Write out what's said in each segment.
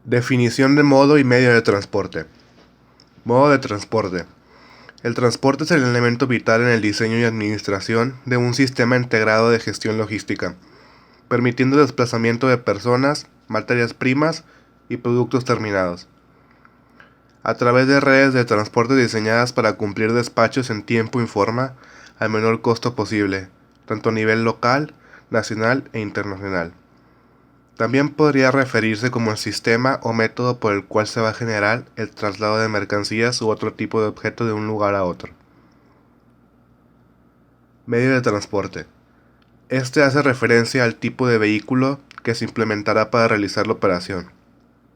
Definición de modo y medio de transporte. Modo de transporte. El transporte es el elemento vital en el diseño y administración de un sistema integrado de gestión logística, permitiendo el desplazamiento de personas, materias primas y productos terminados, a través de redes de transporte diseñadas para cumplir despachos en tiempo y forma al menor costo posible, tanto a nivel local, nacional e internacional. También podría referirse como el sistema o método por el cual se va a generar el traslado de mercancías u otro tipo de objeto de un lugar a otro. Medio de transporte. Este hace referencia al tipo de vehículo que se implementará para realizar la operación.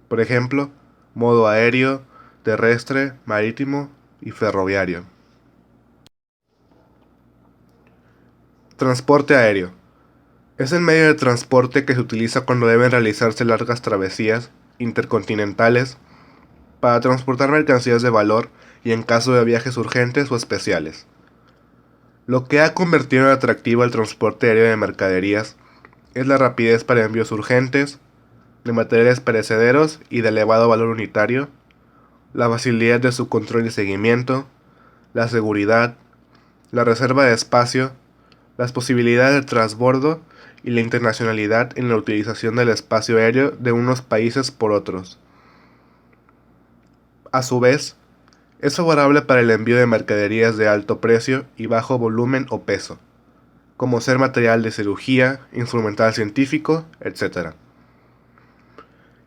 Por ejemplo, modo aéreo, terrestre, marítimo y ferroviario. Transporte aéreo. Es el medio de transporte que se utiliza cuando deben realizarse largas travesías intercontinentales para transportar mercancías de valor y en caso de viajes urgentes o especiales. Lo que ha convertido en atractivo el transporte aéreo de mercaderías es la rapidez para envíos urgentes, de materiales perecederos y de elevado valor unitario, la facilidad de su control y seguimiento, la seguridad, la reserva de espacio, las posibilidades de transbordo y la internacionalidad en la utilización del espacio aéreo de unos países por otros. A su vez, es favorable para el envío de mercaderías de alto precio y bajo volumen o peso, como ser material de cirugía, instrumental científico, etc.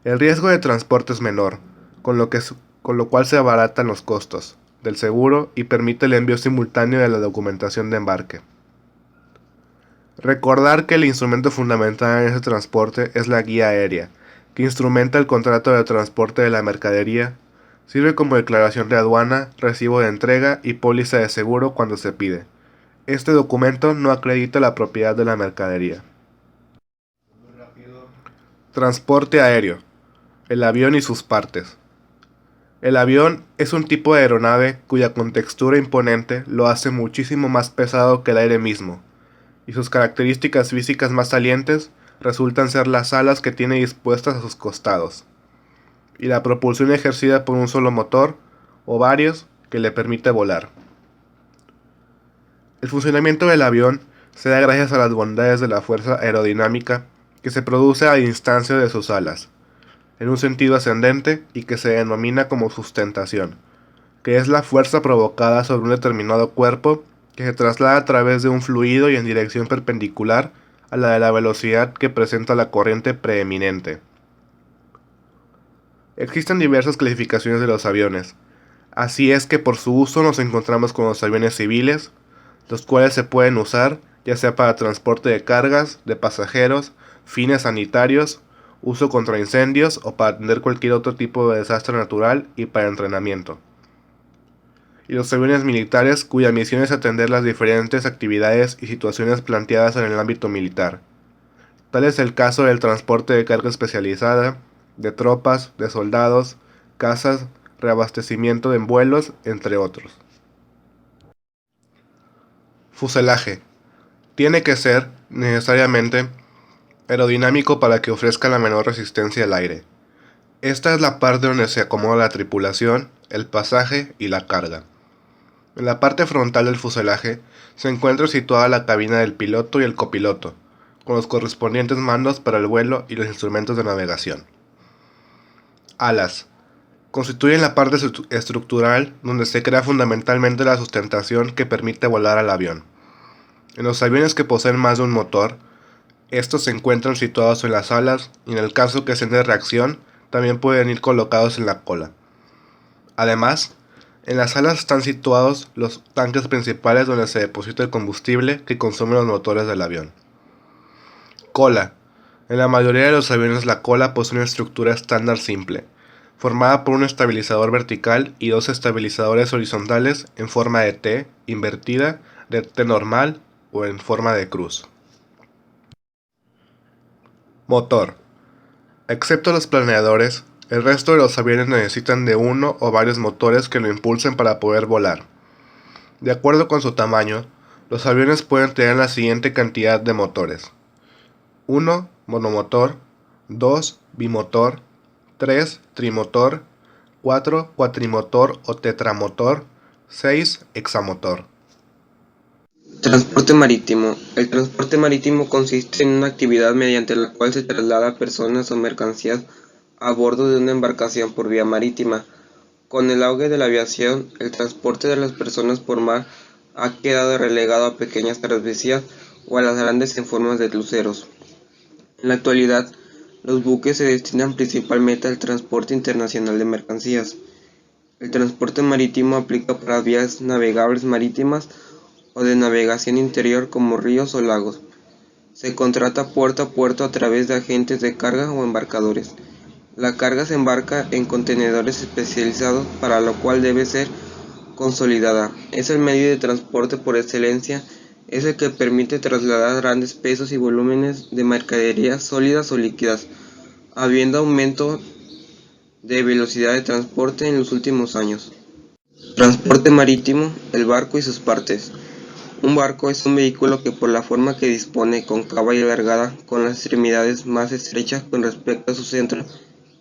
El riesgo de transporte es menor, con lo cual se abaratan los costos del seguro y permite el envío simultáneo de la documentación de embarque. Recordar que el instrumento fundamental en ese transporte es la guía aérea, que instrumenta el contrato de transporte de la mercadería, sirve como declaración de aduana, recibo de entrega y póliza de seguro cuando se pide. Este documento no acredita la propiedad de la mercadería. Transporte aéreo. El avión y sus partes. El avión es un tipo de aeronave cuya contextura imponente lo hace muchísimo más pesado que el aire mismo, y sus características físicas más salientes resultan ser las alas que tiene dispuestas a sus costados, y la propulsión ejercida por un solo motor, o varios, que le permite volar. El funcionamiento del avión se da gracias a las bondades de la fuerza aerodinámica que se produce a instancia de sus alas, en un sentido ascendente y que se denomina como sustentación, que es la fuerza provocada sobre un determinado cuerpo que se traslada a través de un fluido y en dirección perpendicular a la de la velocidad que presenta la corriente preeminente. Existen diversas clasificaciones de los aviones, así es que por su uso nos encontramos con los aviones civiles, los cuales se pueden usar ya sea para transporte de cargas, de pasajeros, fines sanitarios, uso contra incendios o para atender cualquier otro tipo de desastre natural y para entrenamiento. Y los aviones militares cuya misión es atender las diferentes actividades y situaciones planteadas en el ámbito militar. Tal es el caso del transporte de carga especializada, de tropas, de soldados, cazas, reabastecimiento en vuelos, entre otros. Fuselaje. Tiene que ser, necesariamente, aerodinámico para que ofrezca la menor resistencia al aire. Esta es la parte donde se acomoda la tripulación, el pasaje y la carga. En la parte frontal del fuselaje se encuentra situada la cabina del piloto y el copiloto, con los correspondientes mandos para el vuelo y los instrumentos de navegación. Alas. Constituyen la parte estructural donde se crea fundamentalmente la sustentación que permite volar al avión. En los aviones que poseen más de un motor, estos se encuentran situados en las alas y en el caso que sean de reacción, también pueden ir colocados en la cola. Además, en las alas están situados los tanques principales donde se deposita el combustible que consumen los motores del avión. Cola. En la mayoría de los aviones la cola posee una estructura estándar simple, formada por un estabilizador vertical y dos estabilizadores horizontales en forma de T invertida, de T normal o en forma de cruz. Motor. Excepto los planeadores, el resto de los aviones necesitan de uno o varios motores que lo impulsen para poder volar. De acuerdo con su tamaño, los aviones pueden tener la siguiente cantidad de motores: 1. Monomotor, 2. Bimotor, 3. Trimotor. 4. Cuatrimotor o tetramotor. 6. Hexamotor. Transporte marítimo. El transporte marítimo consiste en una actividad mediante la cual se traslada personas o mercancías a bordo de una embarcación por vía marítima. Con el auge de la aviación, el transporte de las personas por mar ha quedado relegado a pequeñas travesías o a las grandes en formas de cruceros. En la actualidad, los buques se destinan principalmente al transporte internacional de mercancías. El transporte marítimo aplica para vías navegables marítimas o de navegación interior como ríos o lagos. Se contrata puerto a puerto a través de agentes de carga o embarcadores. La carga se embarca en contenedores especializados, para lo cual debe ser consolidada. Es el medio de transporte por excelencia, es el que permite trasladar grandes pesos y volúmenes de mercaderías sólidas o líquidas, habiendo aumento de velocidad de transporte en los últimos años. Transporte marítimo, el barco y sus partes. Un barco es un vehículo que, por la forma que dispone, cóncava y alargada, con las extremidades más estrechas con respecto a su centro,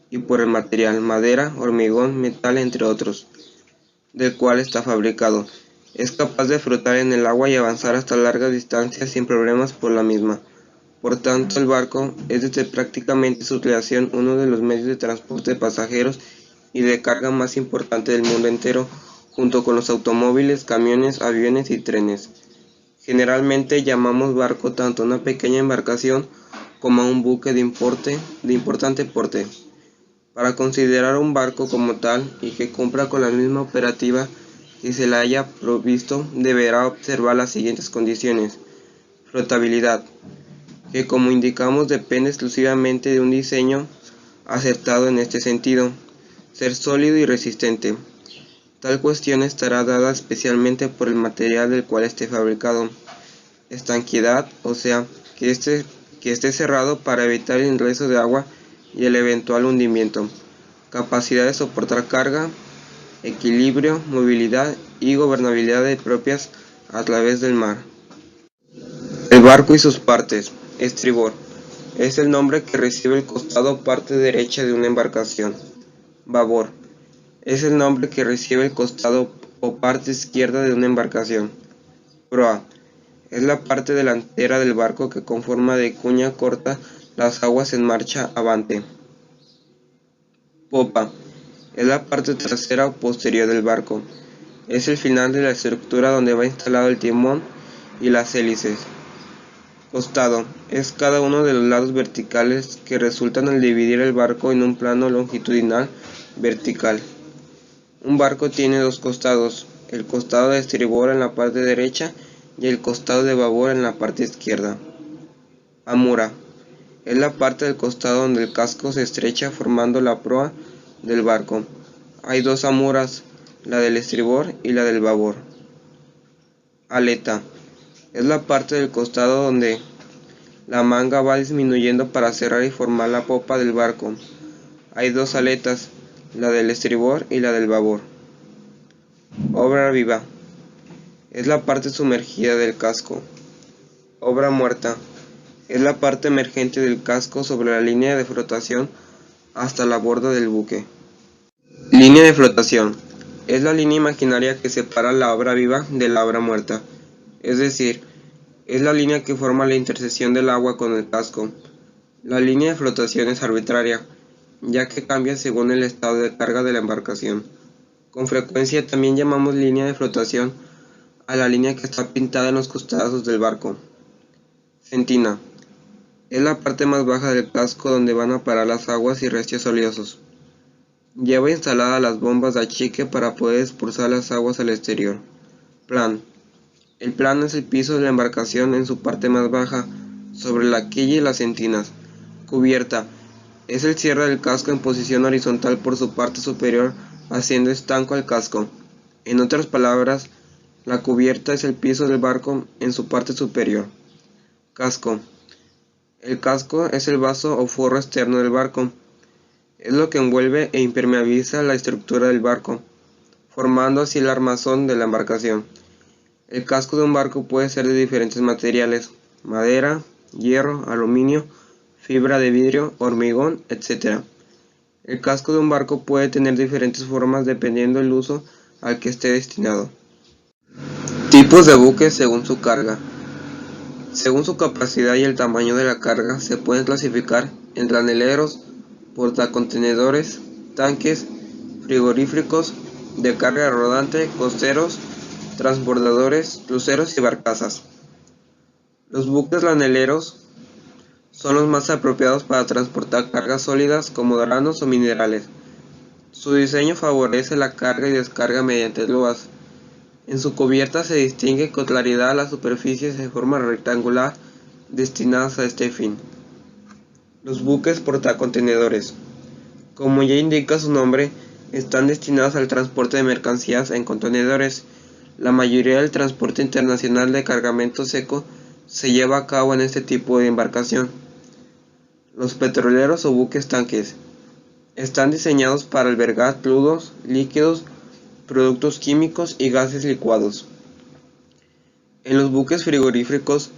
y por el material, madera, hormigón, metal, entre otros, del cual está fabricado. Es capaz de flotar en el agua y avanzar hasta largas distancias sin problemas por la misma. Por tanto, el barco es desde prácticamente su creación uno de los medios de transporte de pasajeros y de carga más importante del mundo entero, junto con los automóviles, camiones, aviones y trenes. Generalmente llamamos barco tanto a una pequeña embarcación como a un buque de importante porte. Para considerar un barco como tal y que cumpla con la misma operativa que se le haya provisto, deberá observar las siguientes condiciones. Flotabilidad, que como indicamos depende exclusivamente de un diseño acertado en este sentido. Ser sólido y resistente. Tal cuestión estará dada especialmente por el material del cual esté fabricado. Estanqueidad, o sea, que esté cerrado para evitar el ingreso de agua y el eventual hundimiento. Capacidad de soportar carga, equilibrio, movilidad y gobernabilidad propias a través del mar. El barco y sus partes. Estribor. Es el nombre que recibe el costado o parte derecha de una embarcación. Babor. Es el nombre que recibe el costado o parte izquierda de una embarcación. Proa. Es la parte delantera del barco que con forma de cuña corta las aguas en marcha avante. Popa. Es la parte trasera o posterior del barco. Es el final de la estructura donde va instalado el timón y las hélices. Costado. Es cada uno de los lados verticales que resultan al dividir el barco en un plano longitudinal vertical. Un barco tiene dos costados, el costado de estribor en la parte derecha y el costado de babor en la parte izquierda. Amura. Es la parte del costado donde el casco se estrecha formando la proa del barco. Hay dos amuras, la del estribor y la del babor. Aleta. Es la parte del costado donde la manga va disminuyendo para cerrar y formar la popa del barco. Hay dos aletas, la del estribor y la del babor. Obra viva. Es la parte sumergida del casco. Obra muerta. Es la parte emergente del casco sobre la línea de flotación hasta la borda del buque. Línea de flotación. Es la línea imaginaria que separa la obra viva de la obra muerta. Es decir, es la línea que forma la intersección del agua con el casco. La línea de flotación es arbitraria, ya que cambia según el estado de carga de la embarcación. Con frecuencia también llamamos línea de flotación a la línea que está pintada en los costados del barco. Sentina. Es la parte más baja del casco donde van a parar las aguas y residuos oleosos. Lleva instaladas las bombas de achique para poder expulsar las aguas al exterior. Plan. El plan es el piso de la embarcación en su parte más baja, sobre la quilla y las sentinas. Cubierta. Es el cierre del casco en posición horizontal por su parte superior, haciendo estanco al casco. En otras palabras, la cubierta es el piso del barco en su parte superior. Casco. El casco es el vaso o forro externo del barco. Es lo que envuelve e impermeabiliza la estructura del barco, formando así el armazón de la embarcación. El casco de un barco puede ser de diferentes materiales: madera, hierro, aluminio, fibra de vidrio, hormigón, etc. El casco de un barco puede tener diferentes formas dependiendo del uso al que esté destinado. Tipos de buques según su carga. Según su capacidad y el tamaño de la carga, se pueden clasificar en graneleros, portacontenedores, tanques, frigoríficos, de carga rodante, costeros, transbordadores, cruceros y barcazas. Los buques graneleros son los más apropiados para transportar cargas sólidas como granos o minerales. Su diseño favorece la carga y descarga mediante loas. En su cubierta se distingue con claridad las superficies de forma rectangular destinadas a este fin. Los buques portacontenedores, como ya indica su nombre, están destinados al transporte de mercancías en contenedores. La mayoría del transporte internacional de cargamento seco se lleva a cabo en este tipo de embarcación. Los petroleros o buques tanques están diseñados para albergar crudos, líquidos, productos químicos y gases licuados. En los buques frigoríficos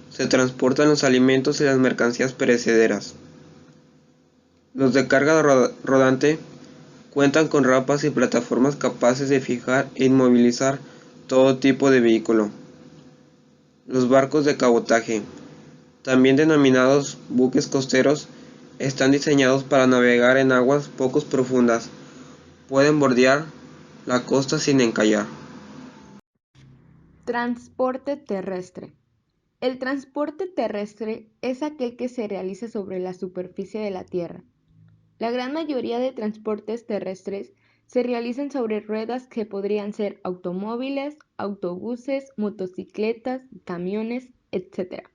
se transportan los alimentos y las mercancías perecederas. Los de carga rodante cuentan con rampas y plataformas capaces de fijar e inmovilizar todo tipo de vehículo. Los barcos de cabotaje, también denominados buques costeros, están diseñados para navegar en aguas poco profundas. Pueden bordear la costa sin encallar. Transporte terrestre. El transporte terrestre es aquel que se realiza sobre la superficie de la Tierra. La gran mayoría de transportes terrestres se realizan sobre ruedas que podrían ser automóviles, autobuses, motocicletas, camiones, etc.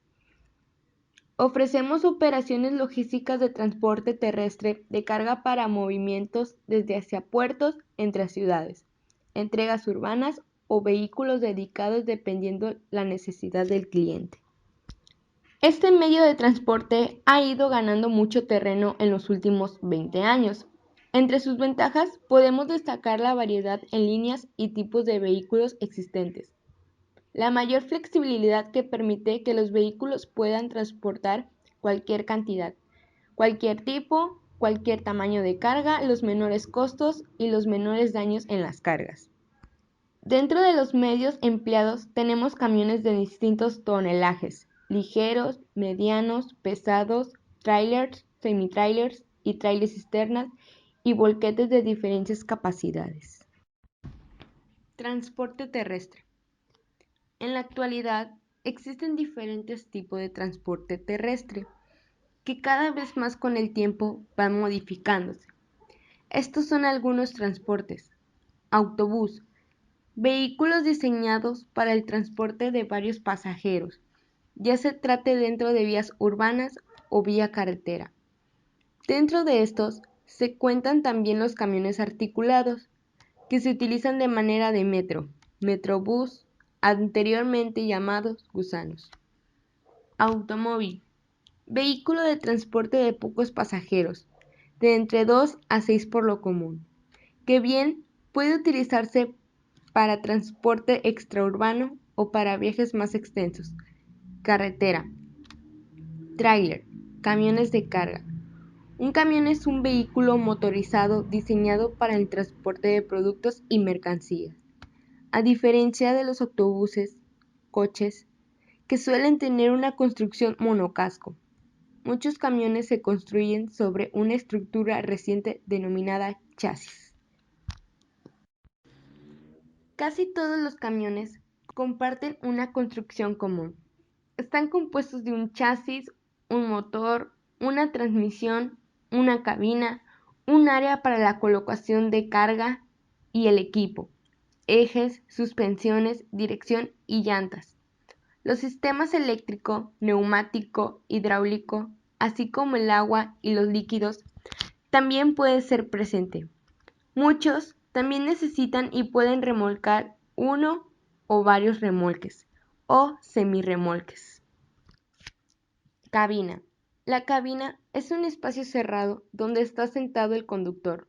Ofrecemos operaciones logísticas de transporte terrestre de carga para movimientos desde hacia puertos entre ciudades, entregas urbanas o vehículos dedicados dependiendo la necesidad del cliente. Este medio de transporte ha ido ganando mucho terreno en los últimos 20 años. Entre sus ventajas podemos destacar la variedad en líneas y tipos de vehículos existentes, la mayor flexibilidad que permite que los vehículos puedan transportar cualquier cantidad, cualquier tipo, cualquier tamaño de carga, los menores costos y los menores daños en las cargas. Dentro de los medios empleados tenemos camiones de distintos tonelajes, ligeros, medianos, pesados, trailers, semi-trailers y trailers cisternas y volquetes de diferentes capacidades. Transporte terrestre. En la actualidad existen diferentes tipos de transporte terrestre que cada vez más con el tiempo van modificándose. Estos son algunos transportes. Autobús. Vehículos diseñados para el transporte de varios pasajeros, ya se trate dentro de vías urbanas o vía carretera. Dentro de estos se cuentan también los camiones articulados, que se utilizan de manera de metro, metrobús, anteriormente llamados gusanos. Automóvil. Vehículo de transporte de pocos pasajeros, de entre 2 a 6 por lo común, que bien puede utilizarse para transporte extraurbano o para viajes más extensos. Carretera. Tráiler. Camiones de carga. Un camión es un vehículo motorizado diseñado para el transporte de productos y mercancías. A diferencia de los autobuses, coches, que suelen tener una construcción monocasco. Muchos camiones se construyen sobre una estructura reciente denominada chasis. Casi todos los camiones comparten una construcción común. Están compuestos de un chasis, un motor, una transmisión, una cabina, un área para la colocación de carga y el equipo, ejes, suspensiones, dirección y llantas. Los sistemas eléctrico, neumático, hidráulico, así como el agua y los líquidos, también pueden ser presente. Muchos también necesitan y pueden remolcar uno o varios remolques o semirremolques. Cabina. La cabina es un espacio cerrado donde está sentado el conductor.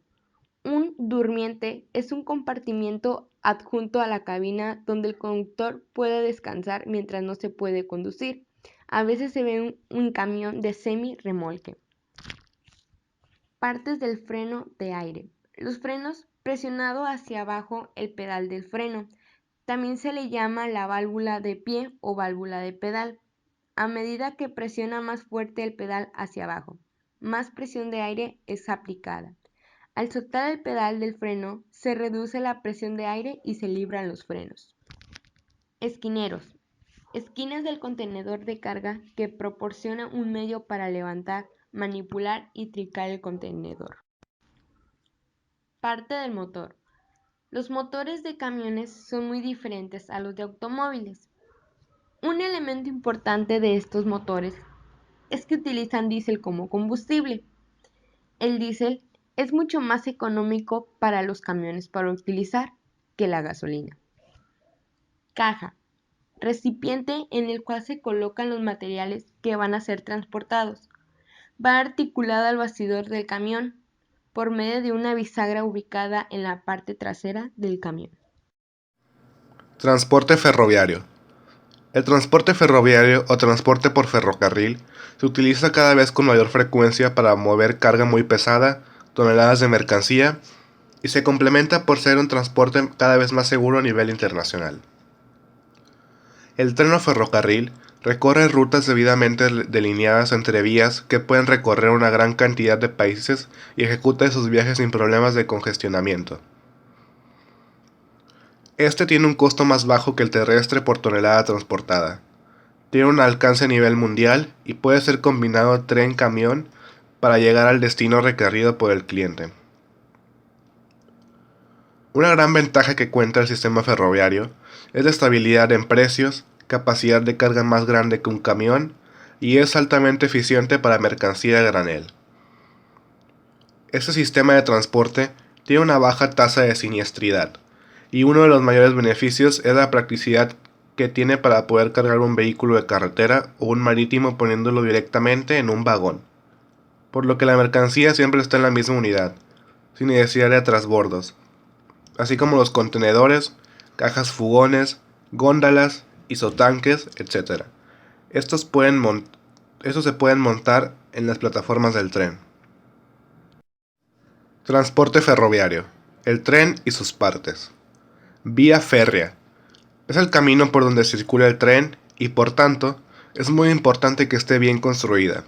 Un durmiente es un compartimiento adjunto a la cabina donde el conductor puede descansar mientras no se puede conducir. A veces se ve un camión de semi-remolque. Partes del freno de aire. Los frenos presionado hacia abajo el pedal del freno. También se le llama la válvula de pie o válvula de pedal. A medida que presiona más fuerte el pedal hacia abajo, más presión de aire es aplicada. Al soltar el pedal del freno, se reduce la presión de aire y se libran los frenos. Esquineros. Esquinas del contenedor de carga que proporciona un medio para levantar, manipular y tricar el contenedor. Parte del motor. Los motores de camiones son muy diferentes a los de automóviles. Un elemento importante de estos motores es que utilizan diésel como combustible. El diésel es mucho más económico para los camiones para utilizar que la gasolina. Caja. Recipiente en el cual se colocan los materiales que van a ser transportados. Va articulada al bastidor del camión por medio de una bisagra ubicada en la parte trasera del camión. Transporte ferroviario. El transporte ferroviario o transporte por ferrocarril se utiliza cada vez con mayor frecuencia para mover carga muy pesada, toneladas de mercancía, y se complementa por ser un transporte cada vez más seguro a nivel internacional. El tren o ferrocarril recorre rutas debidamente delineadas entre vías que pueden recorrer una gran cantidad de países y ejecuta sus viajes sin problemas de congestionamiento. Este tiene un costo más bajo que el terrestre por tonelada transportada. Tiene un alcance a nivel mundial y puede ser combinado tren-camión para llegar al destino requerido por el cliente. Una gran ventaja que cuenta el sistema ferroviario es la estabilidad en precios, capacidad de carga más grande que un camión y es altamente eficiente para mercancía a granel. Este sistema de transporte tiene una baja tasa de siniestridad y uno de los mayores beneficios es la practicidad que tiene para poder cargar un vehículo de carretera o un marítimo poniéndolo directamente en un vagón, por lo que la mercancía siempre está en la misma unidad, sin necesidad de transbordos, así como los contenedores, cajas fugones, góndalas, isotanques, etc. Estos se pueden montar en las plataformas del tren. Transporte ferroviario. El tren y sus partes. Vía férrea. Es el camino por donde circula el tren y por tanto es muy importante que esté bien construida.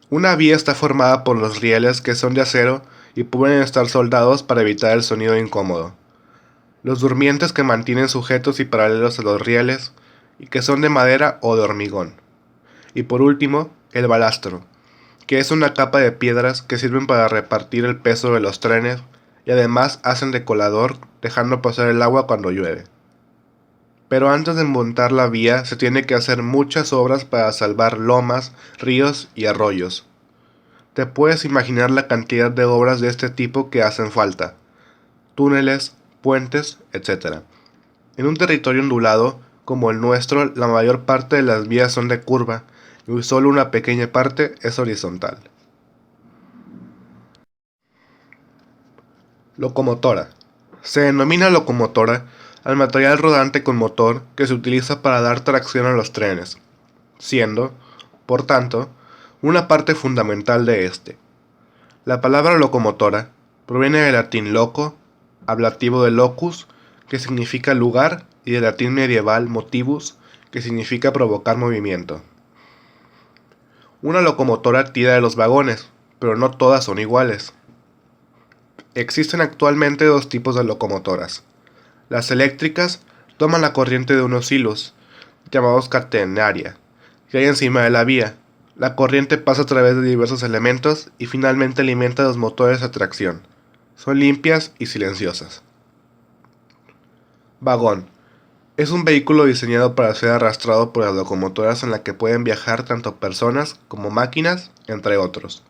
Una vía está formada por los rieles que son de acero y pueden estar soldados para evitar el sonido incómodo. Los durmientes que mantienen sujetos y paralelos a los rieles y que son de madera o de hormigón. Y por último, el balastro, que es una capa de piedras que sirven para repartir el peso de los trenes y además hacen de colador dejando pasar el agua cuando llueve. Pero antes de montar la vía se tiene que hacer muchas obras para salvar lomas, ríos y arroyos. Te puedes imaginar la cantidad de obras de este tipo que hacen falta. Túneles, puentes, etc. En un territorio ondulado como el nuestro, la mayor parte de las vías son de curva y solo una pequeña parte es horizontal. Locomotora. Se denomina locomotora al material rodante con motor que se utiliza para dar tracción a los trenes, siendo, por tanto, una parte fundamental de este. La palabra locomotora proviene del latín loco, ablativo de locus, que significa lugar, y del latín medieval motivus, que significa provocar movimiento. Una locomotora tira de los vagones, pero no todas son iguales. Existen actualmente dos tipos de locomotoras. Las eléctricas toman la corriente de unos hilos, llamados catenaria, que hay encima de la vía. La corriente pasa a través de diversos elementos y finalmente alimenta los motores a tracción. Son limpias y silenciosas. Vagón. Es un vehículo diseñado para ser arrastrado por las locomotoras en la que pueden viajar tanto personas como máquinas, entre otros.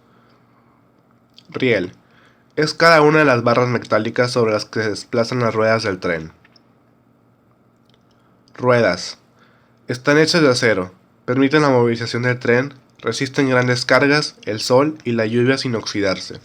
Riel. Es cada una de las barras metálicas sobre las que se desplazan las ruedas del tren. Ruedas. Están hechas de acero, permiten la movilización del tren, resisten grandes cargas, el sol y la lluvia sin oxidarse.